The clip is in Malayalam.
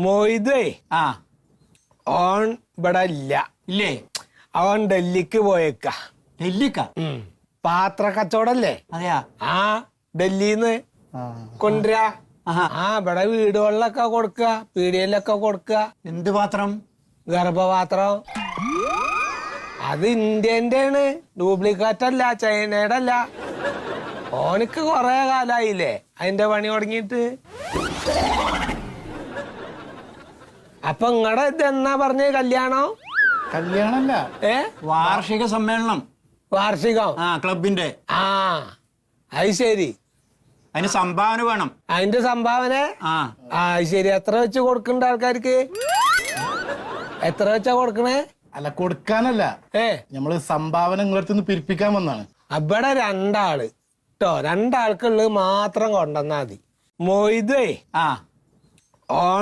മൊയ്തേ ആ ഓൺ ഇവിടെ ഇല്ല. ഇല്ലേ? അവൻ ഡൽഹിക്ക് പോയേക്ക. ഡൽഹിക്ക? പാത്ര കച്ചവടല്ലേ? അതെയാ? ആ ഡൽഹിന്ന് കൊണ്ടുവരാ. ആഹാ. ആ ഇവിടെ വീടുകളിലൊക്കെ കൊടുക്ക, പീടികയിലൊക്കെ കൊടുക്ക. എന്ത് പാത്രം? ഗർഭപാത്രം. അത് ഇന്ത്യന്റെ ആണ്, ഡ്യൂപ്ലിക്കേറ്റ് അല്ല, ചൈനയുടെ അല്ല. ഓനക്ക് കൊറേ കാലായില്ലേ അതിന്റെ പണി തുടങ്ങിയിട്ട്. അപ്പൊ ഇങ്ങടെ ഇതെന്നാ പറഞ്ഞ കല്യാണം? കല്യാണല്ല, വാർഷിക സമ്മേളനം. വാർഷികം? ആ, ക്ലബിന്റെ. ആ അത് ശരി. അതിന് സംഭാവന വേണം. അതിന്റെ സംഭാവന? ആ അത് ശരി. എത്ര വെച്ച് കൊടുക്കണ്ട ആൾക്കാർക്ക്? എത്ര വെച്ചാ കൊടുക്കണേ? അല്ല കൊടുക്കാനല്ല, നമ്മള് സംഭാവന നിങ്ങളടുത്ത് പിരിപ്പിക്കാൻ വന്നാണ്. അവിടെ രണ്ടാള് കേട്ടോ, രണ്ടാൾക്കുള്ളത് മാത്രം കൊണ്ടുവന്നാ മതി. മൊയ്തേ ആ ഓൺ